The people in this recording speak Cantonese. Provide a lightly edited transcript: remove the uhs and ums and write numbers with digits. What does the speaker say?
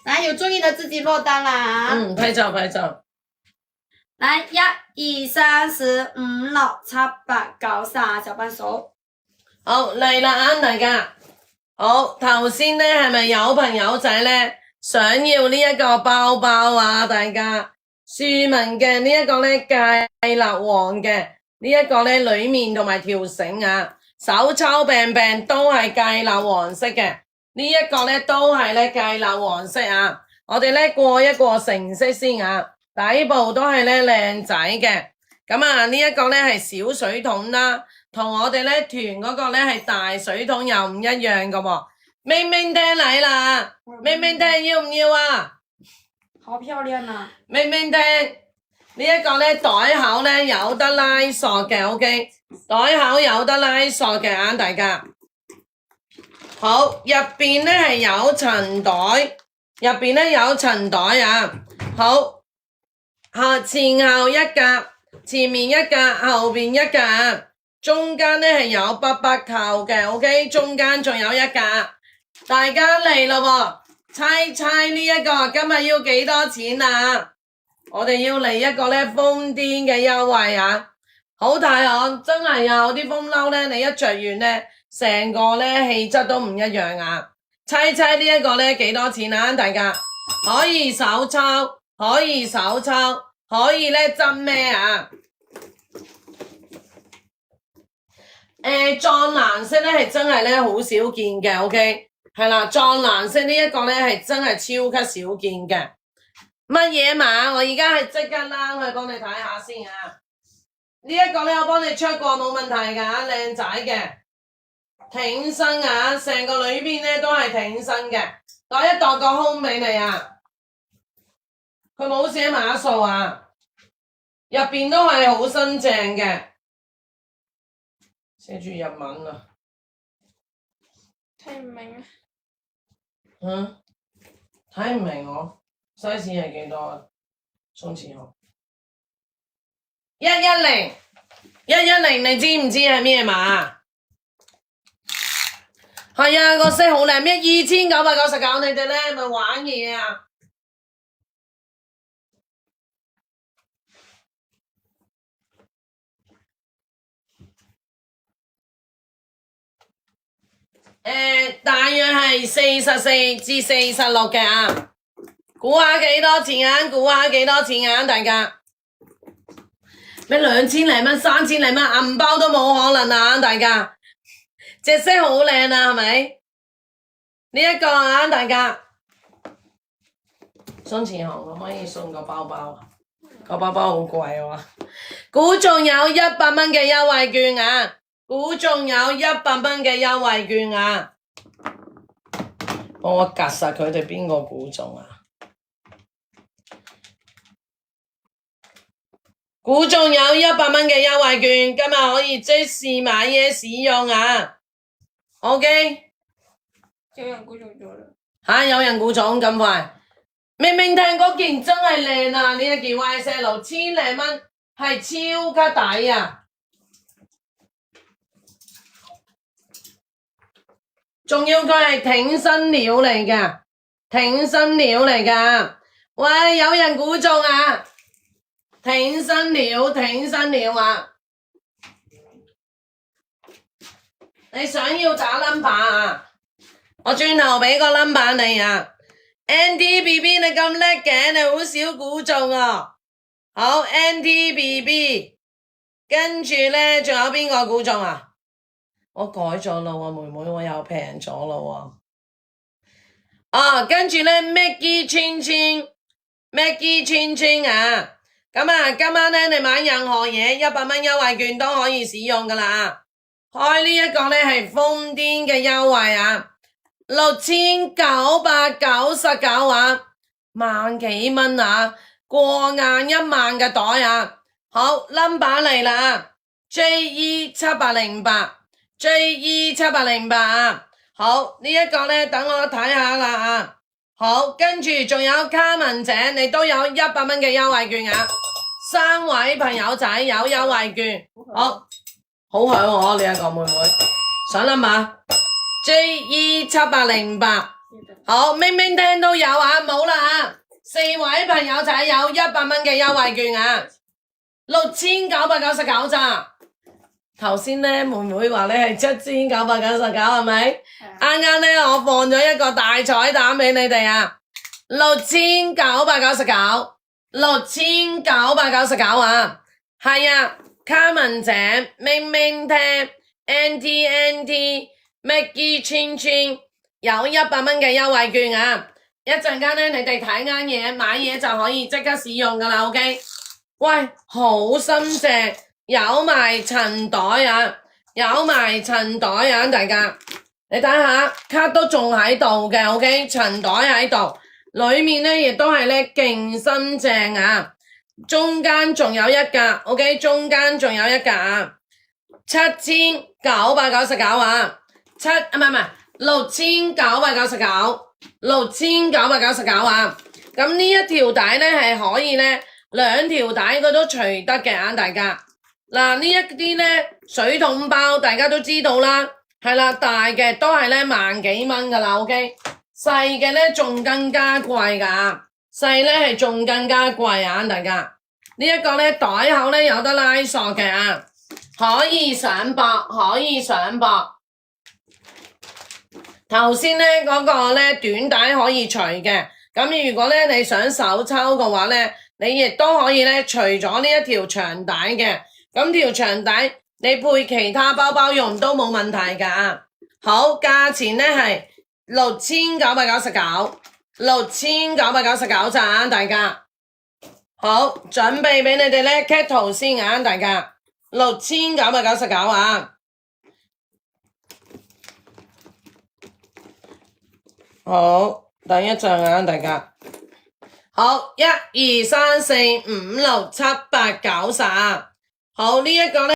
来，有注意的自己落單啦。嗯，拍照拍照。來，1、2、3、4、5、6、7、8、9、10，小幫手。好嚟啦啊，大家。好，頭先咧係咪有朋友仔咧想要呢一個包包啊？大家，庶民嘅呢一個咧芥辣黃嘅呢一個咧裏面同埋條繩啊，手抽柄柄都係芥辣黃色嘅，呢一個咧都係咧芥辣黃色啊。我哋咧過一過成色先啊，底部都係咧靚仔嘅。咁啊呢一個咧係小水桶啦。同我哋咧團嗰個咧係大水桶又唔一樣噶喎，明明聽嚟啦，明明聽要唔要啊？好漂亮啊！明明聽呢一個咧袋口咧有得拉索嘅 ，OK， 袋口有得拉索嘅啊，大家。好，入邊咧係有層袋，入邊咧有層袋啊。好，前後一格，前面一格，後邊一格。中間咧係有北北扣嘅 ，OK， 中間仲有一格，大家嚟咯喎，猜呢一個今日要幾多錢啊？我哋要嚟一個咧瘋癲嘅優惠啊！好大汗，真係有啲風褸咧，你一着完咧，成個咧氣質都唔一樣啊！猜呢一個咧幾多錢啊？大家可以手抽，可以手抽，可以咧執咩啊？撞藍色咧係真係咧好少見嘅 ，OK， 係啦，撞藍色呢一個咧係真係超級少見嘅。乜嘢碼？我而家係即刻拉去幫你睇下先啊！呢一個咧我幫你出過冇問題㗎，靚仔嘅，挺身啊，成個裏邊咧都係挺身嘅，度一度個胸俾你啊！佢冇寫碼數啊，入邊都係好新淨嘅。寫住日文啊！睇唔明啊！睇唔明我 size 係幾多啊？宋慈豪110，你知唔知係咩碼？係啊，個色好靚，咩2999？你哋咧咪玩嘢啊？大約係44至46嘅啊，估下幾多錢啊？估下幾多錢啊？大家咩2000零蚊、3000零蚊，銀包都冇可能啊！大家隻色好靚啊，係咪？呢一個啊，大家宋慈豪可唔可以送個包包啊？個包包好貴喎，估中有100蚊嘅優惠券啊！估中有100蚊嘅優惠券啊！幫我格實佢哋邊個估中啊？估中有100蚊嘅優惠券，今日可以即時買嘢使用啊 ！OK？ 有人估中咗啦！嚇，有人估中咁快？明明聽嗰件真係靚啊！呢一件 YSL 千零蚊係超級抵啊！仲要佢係挺身料嚟㗎，挺身料嚟㗎。喂，有人估中啊！挺身料啊！你想要打 number 啊？我轉頭俾個 number 你啊 ！NTBB 你咁叻嘅，你好少估中啊！好 NTBB， 跟住咧仲有邊個估中啊？我改咗啦喎，妹妹我又平咗啦喎。跟住咧 Maggie 川川啊！咁啊，今晚咧你買任何嘢100蚊優惠券都可以使用噶啦。開呢一個咧係瘋癲嘅優惠啊，6999啊，萬幾蚊啊，過硬1萬嘅袋啊！好 number 嚟啦 JE708 啊！好，呢一個咧等我睇下啦啊！好，跟住仲有卡文姐，你都有100蚊嘅優惠券啊！3位朋友仔有優惠券，好響我呢一個妹妹，想諗下 JE708，好明明聽都有啊，冇4位朋友仔有100蚊嘅優惠券啊，6999咋？頭先呢，妹妹話你係7999係咪？啱啱呢，我放咗一個大彩蛋俾你哋啊，6999啊，係啊，卡文姐、明明聽、NTNT、Maggie 串串有100蚊嘅優惠券啊！一陣間呢，你哋睇啱嘢買嘢就可以即刻使用噶啦 ，OK？ 喂，好心正，有埋襯袋啊，大家你睇下卡都仲喺度嘅 ，OK？ 襯袋喺度，裏面呢亦都係呢勁新正啊，中間仲有一格 ，OK？ 中間仲有一格啊，7999啊，6999啊，咁呢一條帶呢係可以呢兩條帶佢都除得嘅啊，大家嗱呢一啲呢水桶包大家都知道啦，係啦，大嘅都係呢萬幾蚊噶啦 ，OK？ 細嘅呢仲更加貴噶，細呢係仲更加貴啊，大家呢一個呢袋口呢有得拉索嘅啊，可以上膊。頭先呢嗰個呢短帶可以除嘅，咁如果呢你想手抽嘅話呢，你亦都可以呢除咗呢一條長帶嘅，咁條長帶你配其他包包用都冇問題㗎。好，價錢呢係6999咋，大家好，準備俾你哋呢 cap 圖先啊，大家6999啊。好，等一陣啊，大家。好，1、2、3、4、5、6、7、8、9、10。好，呢一個呢。